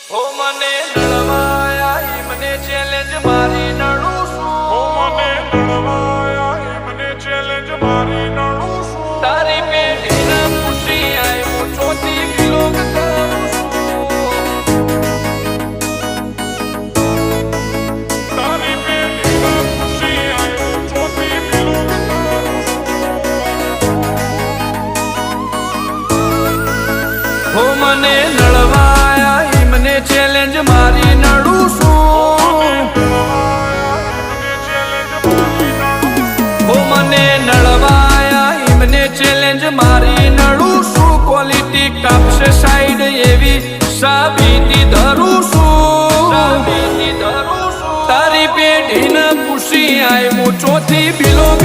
ઓ મને નળવાયા મને ચેલેન્જ મારી નડું છું ઓ મને નળવાયા મને ચેલેન્જ મારી નડું છું તારી પેઢીના ખુશી આય હું ચોથી વિલોક કરું છું તારી પેઢીના ખુશી આય હું ચોથી વિલોક કરું ઓ મને નળવાયા મને ચેલેન્જ મારી નડું છું ઓ મને નળવાયા મને ચેલેન્જ મારી નડું છું ક્વોલિટી કાપશે સાઈડ એવી સાબિતી ધરું છું તારી પેઢીને ખુશી આય હું ચોથી બિલોંગ